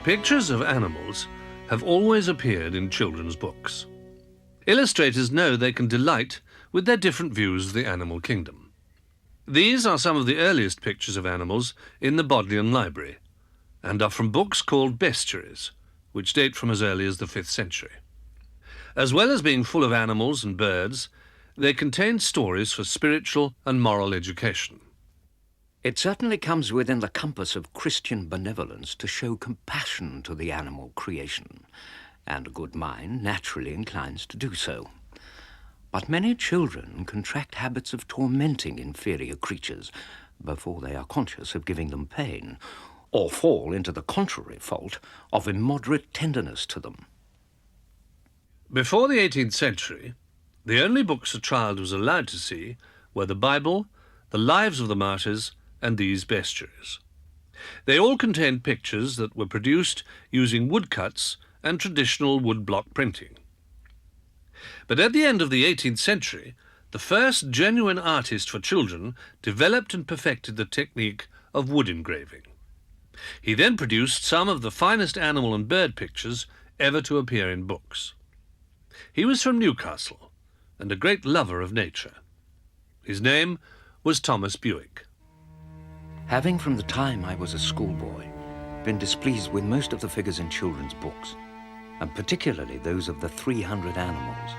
Pictures of animals have always appeared in children's books. Illustrators know they can delight with their different views of the animal kingdom. These are some of the earliest pictures of animals in the Bodleian Library and are from books called bestiaries, which date from as early as the 5th century. As well as being full of animals and birds, they contain stories for spiritual and moral education. It certainly comes within the compass of Christian benevolence to show compassion to the animal creation, and a good mind naturally inclines to do so. But many children contract habits of tormenting inferior creatures before they are conscious of giving them pain, or fall into the contrary fault of immoderate tenderness to them. Before the 18th century, the only books a child was allowed to see were the Bible, the Lives of the Martyrs, and these bestiaries. They all contained pictures that were produced using woodcuts and traditional woodblock printing. But at the end of the 18th century, the first genuine artist for children developed and perfected the technique of wood engraving. He then produced some of the finest animal and bird pictures ever to appear in books. He was from Newcastle and a great lover of nature. His name was Thomas Bewick. Having from the time I was a schoolboy been displeased with most of the figures in children's books, and particularly those of the 300 animals,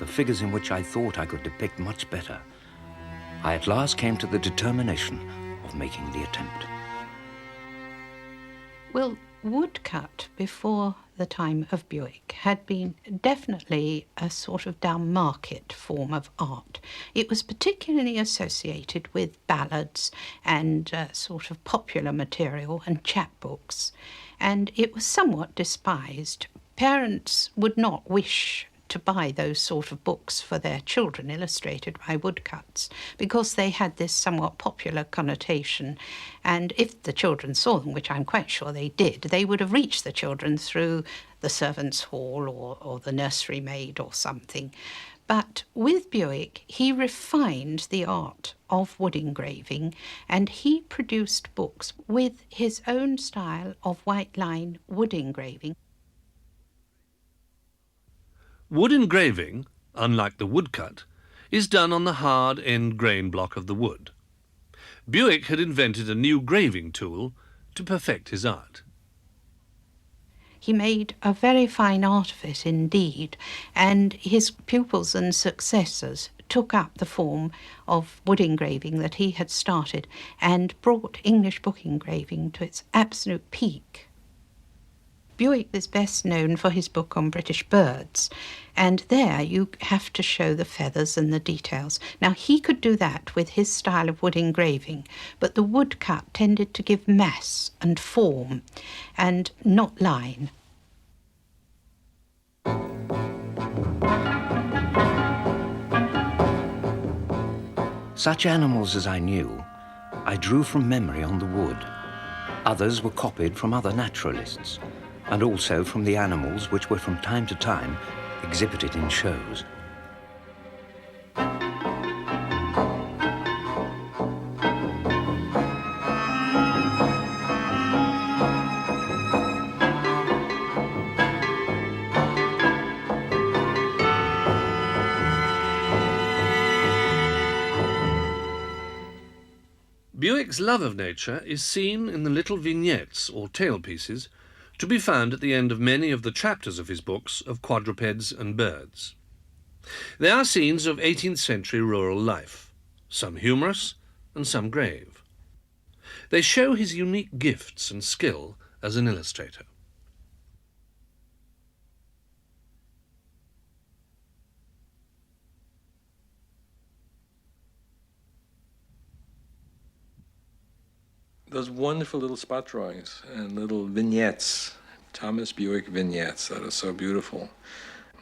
the figures in which I thought I could depict much better, I at last came to the determination of making the attempt. Well, woodcut before the time of Bewick had been definitely a sort of down-market form of art. It was particularly associated with ballads and sort of popular material and chapbooks, and it was somewhat despised. Parents would not wish to buy those sort of books for their children illustrated by woodcuts because they had this somewhat popular connotation, and if the children saw them, which I'm quite sure they did, they would have reached the children through the servants' hall or the nursery maid or something. But with Bewick, he refined the art of wood engraving, and he produced books with his own style of white line wood engraving. Wood engraving, unlike the woodcut, is done on the hard end grain block of the wood. Bewick had invented a new graving tool to perfect his art. He made a very fine art of it indeed, and his pupils and successors took up the form of wood engraving that he had started and brought English book engraving to its absolute peak. Bewick is best known for his book on British birds, and there you have to show the feathers and the details. Now, he could do that with his style of wood engraving, but the woodcut tended to give mass and form, and not line. Such animals as I knew, I drew from memory on the wood. Others were copied from other naturalists, and also from the animals which were from time to time exhibited in shows. Bewick's love of nature is seen in the little vignettes or tailpieces to be found at the end of many of the chapters of his books of quadrupeds and birds. They are scenes of 18th century rural life, some humorous and some grave. They show his unique gifts and skill as an illustrator. Those wonderful little spot drawings and little vignettes, Thomas Bewick vignettes that are so beautiful.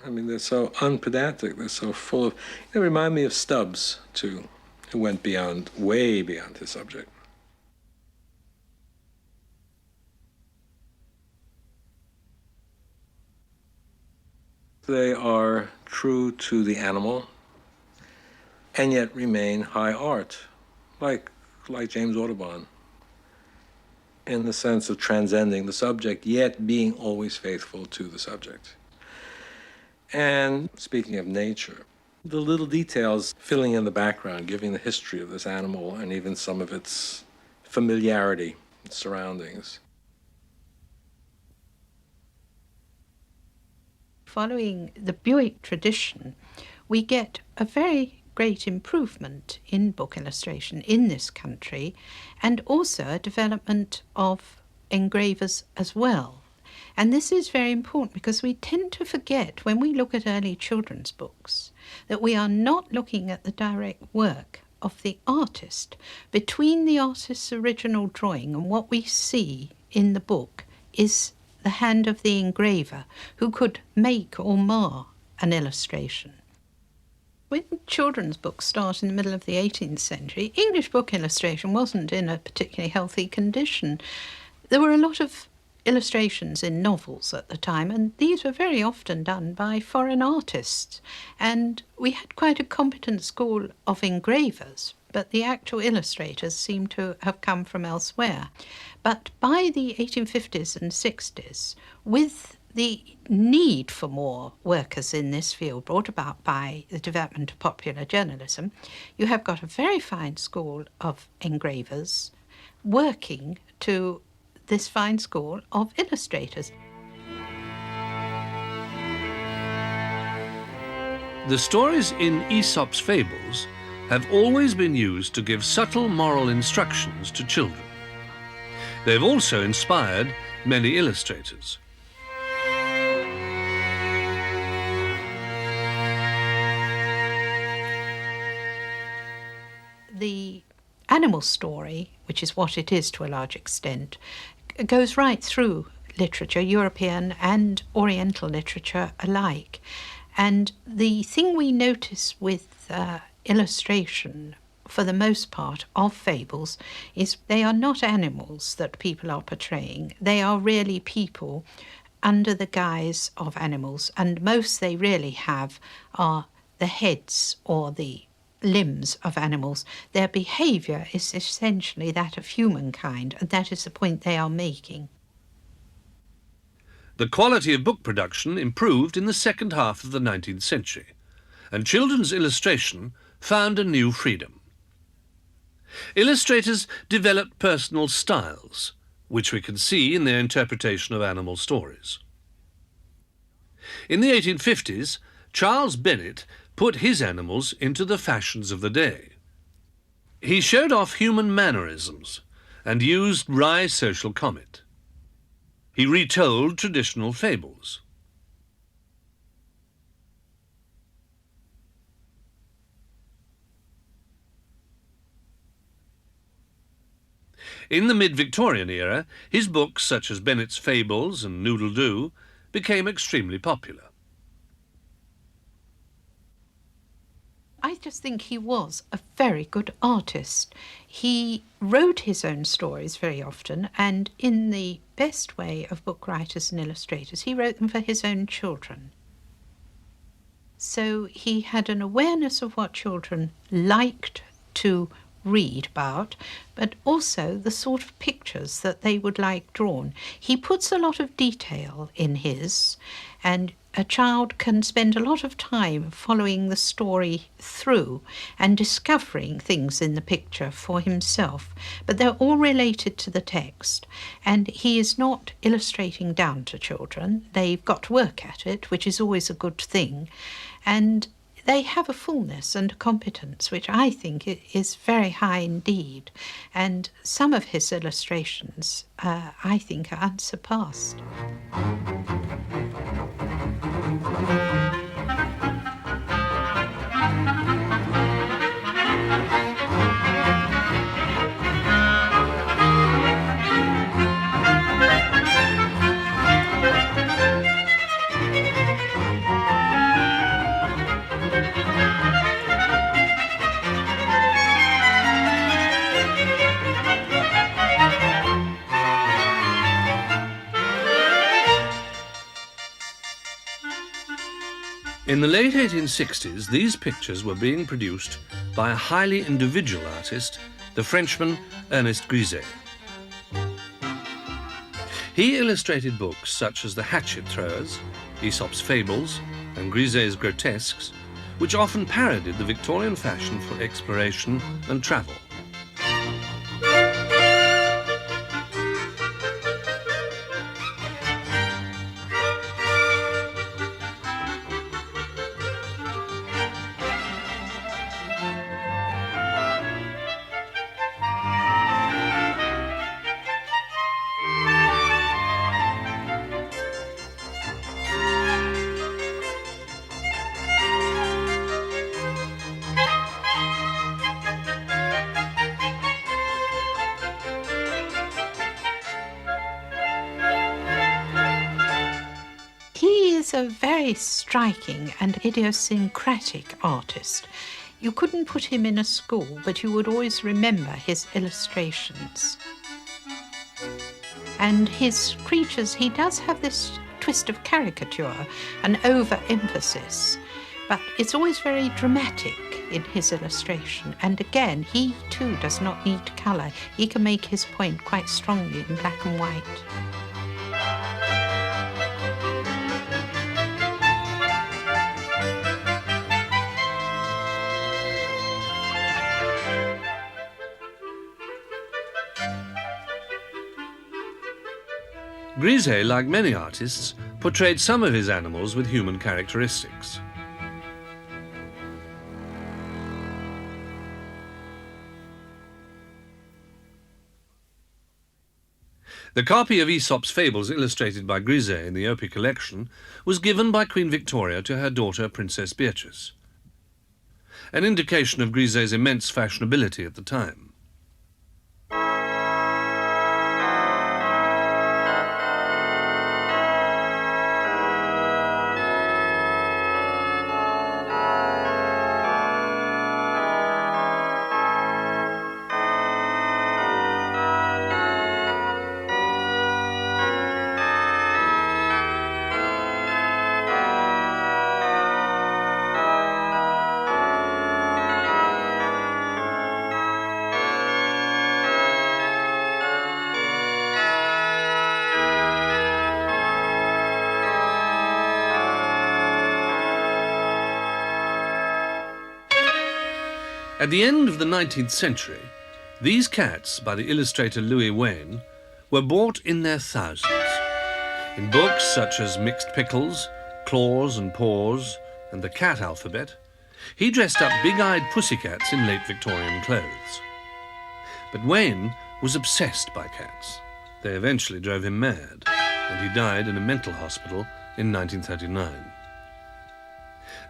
I mean, they're so unpedantic, they're so full of, they remind me of Stubbs, too, who went beyond, way beyond his subject. They are true to the animal and yet remain high art, like James Audubon. in the sense of transcending the subject, yet being always faithful to the subject. And speaking of nature, the little details filling in the background, giving the history of this animal and even some of its familiarity, its surroundings. Following the Buick tradition, we get a very great improvement in book illustration in this country, and also a development of engravers as well. And this is very important because we tend to forget when we look at early children's books that we are not looking at the direct work of the artist. Between the artist's original drawing and what we see in the book is the hand of the engraver, who could make or mar an illustration. When children's books start in the middle of the 18th century, English book illustration wasn't in a particularly healthy condition. There were a lot of illustrations in novels at the time, and these were very often done by foreign artists. And we had quite a competent school of engravers, but the actual illustrators seem to have come from elsewhere. But by the 1850s and 60s, with the need for more workers in this field brought about by the development of popular journalism, you have got a very fine school of engravers working to this fine school of illustrators. The stories in Aesop's fables have always been used to give subtle moral instructions to children. They've also inspired many illustrators. The animal story, which is what it is to a large extent, goes right through literature, European and Oriental literature alike. And the thing we notice with illustration, for the most part, of fables is they are not animals that people are portraying. They are really people under the guise of animals, and most they really have are the heads or the limbs of animals. Their behaviour is essentially that of humankind, and that is the point they are making. The quality of book production improved in the second half of the 19th century, and children's illustration found a new freedom. Illustrators developed personal styles, which we can see in their interpretation of animal stories. In the 1850s, Charles Bennett put his animals into the fashions of the day. He showed off human mannerisms and used wry social comment. He retold traditional fables. In the mid-Victorian era, his books, such as Bennett's Fables and Noodle-Doo, became extremely popular. I just think he was a very good artist. He wrote his own stories very often, and in the best way of book writers and illustrators, he wrote them for his own children. So he had an awareness of what children liked to read about, but also the sort of pictures that they would like drawn. He puts a lot of detail in his, and a child can spend a lot of time following the story through and discovering things in the picture for himself, but they're all related to the text. And he is not illustrating down to children. They've got to work at it, which is always a good thing. And they have a fullness and a competence which I think is very high indeed. And some of his illustrations, I think, are unsurpassed. In the late 1860s, these pictures were being produced by a highly individual artist, the Frenchman Ernest Griset. He illustrated books such as The Hatchet Throwers, Aesop's Fables, and Griset's Grotesques, which often parodied the Victorian fashion for exploration and travel. He is a very striking and idiosyncratic artist. You couldn't put him in a school, but you would always remember his illustrations. And his creatures, he does have this twist of caricature, an overemphasis, but it's always very dramatic in his illustration. And again, he too does not need colour. He can make his point quite strongly in black and white. Griset, like many artists, portrayed some of his animals with human characteristics. The copy of Aesop's Fables illustrated by Griset in the Opie collection was given by Queen Victoria to her daughter Princess Beatrice, an indication of Griset's immense fashionability at the time. At the end of the 19th century, these cats, by the illustrator Louis Wain, were bought in their thousands. In books such as Mixed Pickles, Claws and Paws, and the Cat Alphabet, he dressed up big-eyed pussycats in late Victorian clothes. But Wain was obsessed by cats. They eventually drove him mad, and he died in a mental hospital in 1939.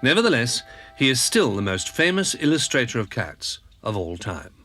Nevertheless, he is still the most famous illustrator of cats of all time.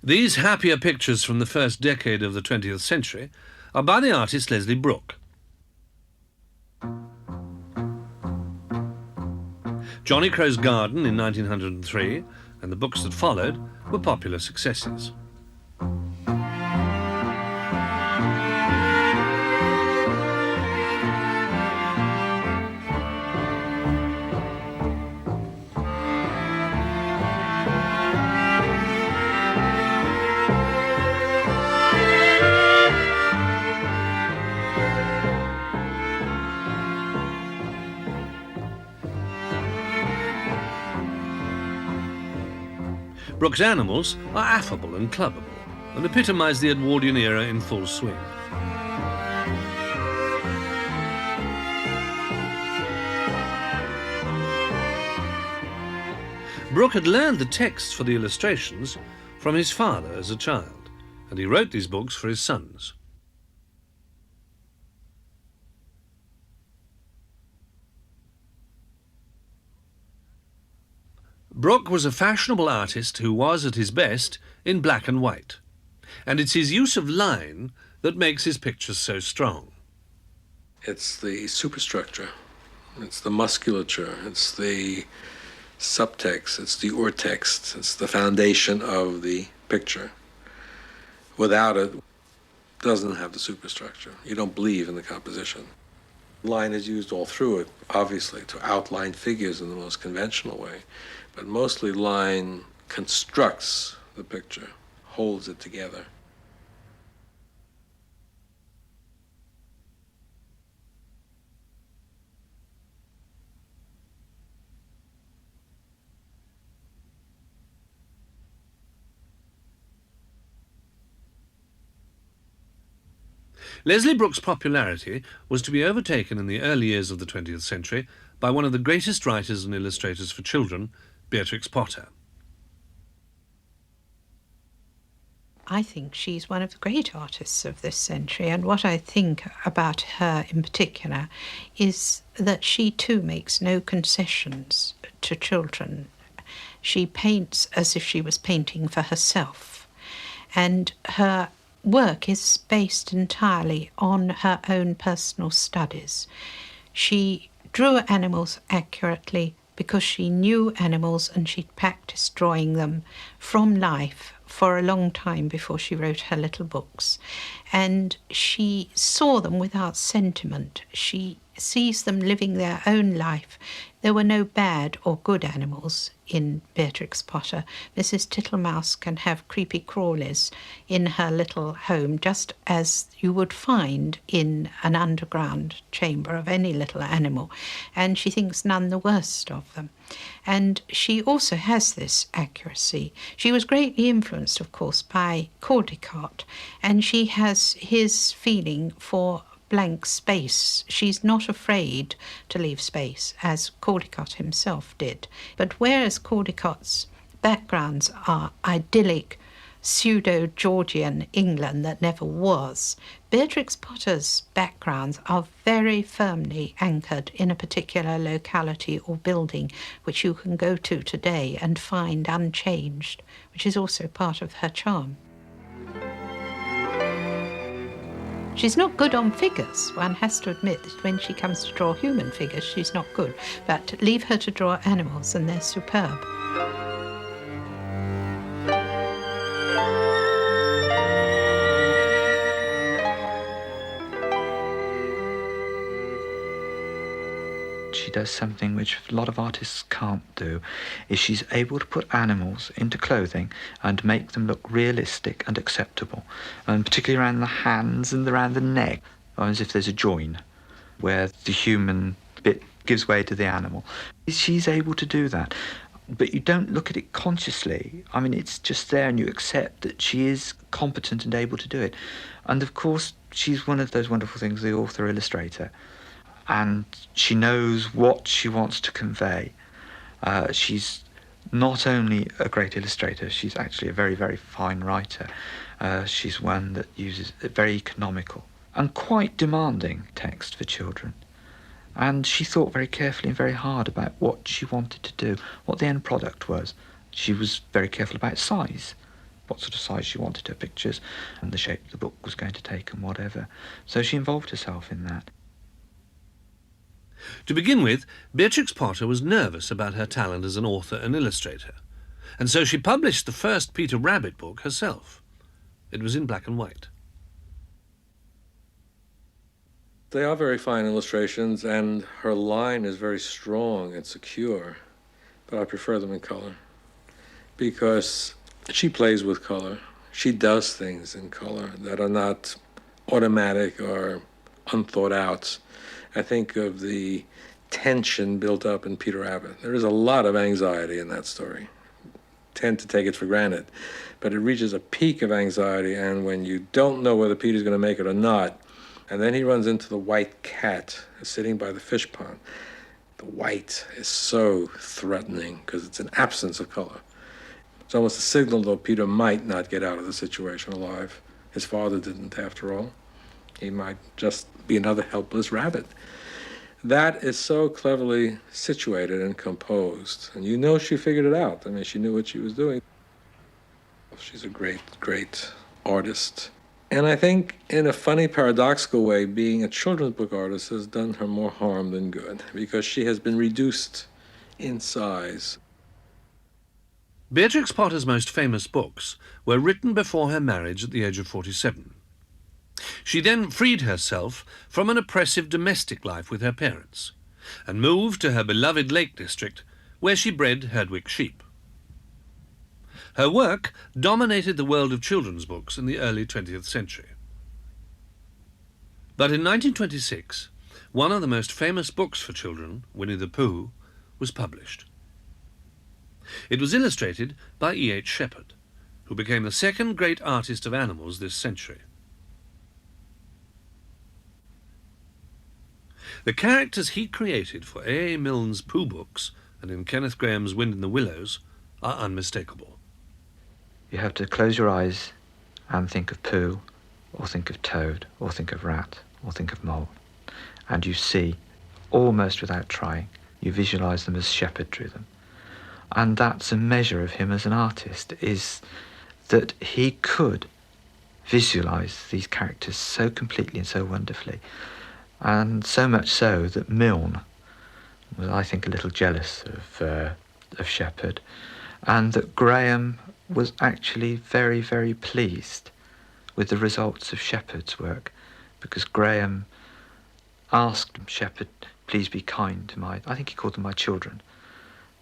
These happier pictures from the first decade of the 20th century are by the artist Leslie Brooke. Johnny Crow's Garden in 1903 and the books that followed were popular successes. Brooke's animals are affable and clubbable and epitomise the Edwardian era in full swing. Brooke had learned the texts for the illustrations from his father as a child, and he wrote these books for his sons. Brooke was a fashionable artist who was at his best in black and white, and it's his use of line that makes his pictures so strong. It's the superstructure It's the musculature, it's the subtext, it's the urtext, it's the foundation of the picture. Without it, it doesn't have the superstructure. You don't believe in the composition. Line is used all through it, obviously, to outline figures in the most conventional way, but mostly line constructs the picture, holds it together. Leslie Brooks' popularity was to be overtaken in the early years of the 20th century by one of the greatest writers and illustrators for children, Beatrix Potter. I think she's one of the great artists of this century, and what I think about her in particular is that she too makes no concessions to children. She paints as if she was painting for herself, and her work is based entirely on her own personal studies. She drew animals accurately because she knew animals and she'd practiced drawing them from life for a long time before she wrote her little books. And she saw them without sentiment. She sees them living their own life. There were no bad or good animals in Beatrix Potter. Mrs. Tittlemouse can have creepy crawlies in her little home, just as you would find in an underground chamber of any little animal, and she thinks none the worst of them. And she also has this accuracy. She was greatly influenced, of course, by Caldecott, and she has his feeling for blank space. She's not afraid to leave space, as Caldecott himself did. But whereas Caldecott's backgrounds are idyllic, pseudo-Georgian England that never was, Beatrix Potter's backgrounds are very firmly anchored in a particular locality or building which you can go to today and find unchanged, which is also part of her charm. She's not good on figures. One has to admit that when she comes to draw human figures, she's not good. But leave her to draw animals and they're superb. She does something which a lot of artists can't do, is she's able to put animals into clothing and make them look realistic and acceptable, and particularly around the hands and around the neck, as if there's a join where the human bit gives way to the animal. She's able to do that, but you don't look at it consciously. I mean, it's just there and you accept that she is competent and able to do it. And of course, she's one of those wonderful things, the author-illustrator. And she knows what she wants to convey. She's not only a great illustrator, she's actually a very, very fine writer. She's one that uses a very economical and quite demanding text for children. And she thought very carefully and very hard about what she wanted to do, what the end product was. She was very careful about size, what sort of size she wanted her pictures, and the shape the book was going to take and whatever. So she involved herself in that. To begin with, Beatrix Potter was nervous about her talent as an author and illustrator, and so she published the first Peter Rabbit book herself. It was in black and white. They are very fine illustrations, and her line is very strong and secure, but I prefer them in color because she plays with color. She does things in color that are not automatic or unthought out. I think of the tension built up in Peter Rabbit. There is a lot of anxiety in that story. Tend to take it for granted, but it reaches a peak of anxiety, and when you don't know whether Peter's going to make it or not, and then he runs into the white cat sitting by the fish pond. The white is so threatening because it's an absence of color. It's almost a signal that Peter might not get out of the situation alive. His father didn't, after all. He might just be another helpless rabbit. That is so cleverly situated and composed. And you know she figured it out. I mean, she knew what she was doing. She's a great, great artist. And I think, in a funny, paradoxical way, being a children's book artist has done her more harm than good, because she has been reduced in size. Beatrix Potter's most famous books were written before her marriage at the age of 47. She then freed herself from an oppressive domestic life with her parents and moved to her beloved Lake District, where she bred Herdwick sheep. Her work dominated the world of children's books in the early 20th century. But in 1926, one of the most famous books for children, Winnie the Pooh, was published. It was illustrated by E.H. Shepard, who became the second great artist of animals this century. The characters he created for A.A. Milne's Pooh books and in Kenneth Grahame's Wind in the Willows are unmistakable. You have to close your eyes and think of Pooh, or think of Toad, or think of Rat, or think of Mole. And you see, almost without trying, you visualise them as Shepard drew them. And that's a measure of him as an artist, is that he could visualise these characters so completely and so wonderfully. And so much so that Milne was, I think, a little jealous of Shepard, and that Grahame was actually very, very pleased with the results of Shepard's work, because Grahame asked Shepard, please be kind to I think he called them my children,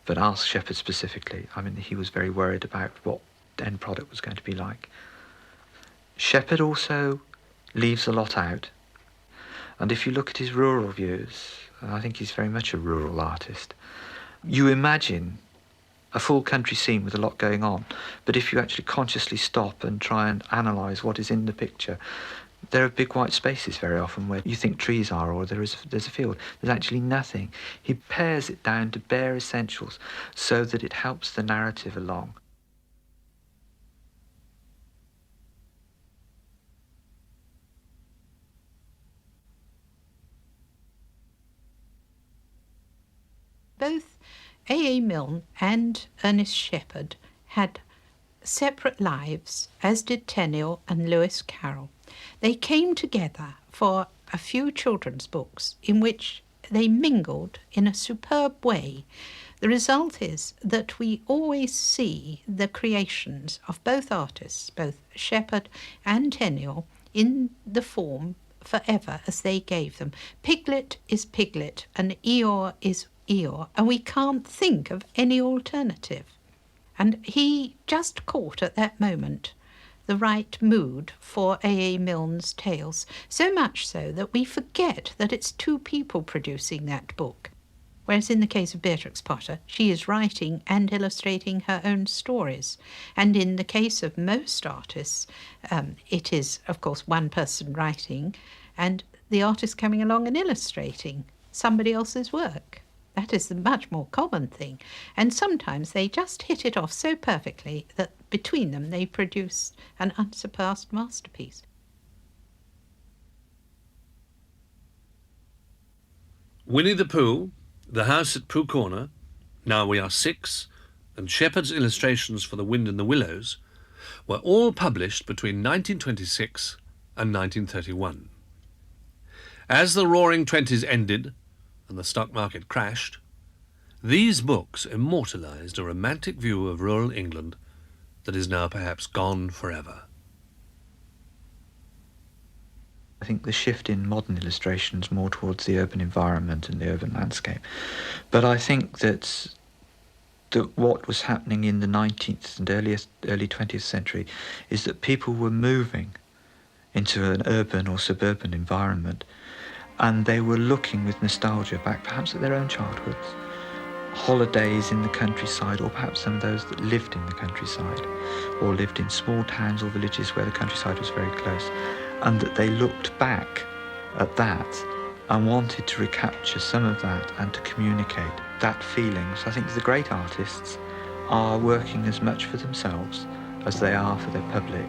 but asked Shepard specifically. I mean, he was very worried about what the end product was going to be like. Shepard also leaves a lot out, and if you look at his rural views, and I think he's very much a rural artist, you imagine a full country scene with a lot going on, but if you actually consciously stop and try and analyse what is in the picture, there are big white spaces very often where you think trees are, or there's a field. There's actually nothing. He pares it down to bare essentials so that it helps the narrative along. Both A.A. Milne and Ernest Shepard had separate lives, as did Tenniel and Lewis Carroll. They came together for a few children's books in which they mingled in a superb way. The result is that we always see the creations of both artists, both Shepard and Tenniel, in the form forever as they gave them. Piglet is Piglet and Eeyore is Eeyore, and we can't think of any alternative. And he just caught at that moment the right mood for A.A. Milne's tales, so much so that we forget that it's two people producing that book. Whereas in the case of Beatrix Potter, she is writing and illustrating her own stories. And in the case of most artists, it is, of course, one person writing and the artist coming along and illustrating somebody else's work. That is the much more common thing. And sometimes they just hit it off so perfectly that between them they produce an unsurpassed masterpiece. Winnie the Pooh, The House at Pooh Corner, Now We Are Six, and Shepard's illustrations for The Wind in the Willows were all published between 1926 and 1931. As the Roaring Twenties ended and the stock market crashed, these books immortalised a romantic view of rural England that is now perhaps gone forever. I think the shift in modern illustrations more towards the urban environment and the urban landscape. But I think that what was happening in the 19th and early 20th century is that people were moving into an urban or suburban environment, and they were looking with nostalgia back perhaps at their own childhoods, holidays in the countryside, or perhaps some of those that lived in the countryside or lived in small towns or villages where the countryside was very close, and that they looked back at that and wanted to recapture some of that and to communicate that feeling. So I think the great artists are working as much for themselves as they are for their public.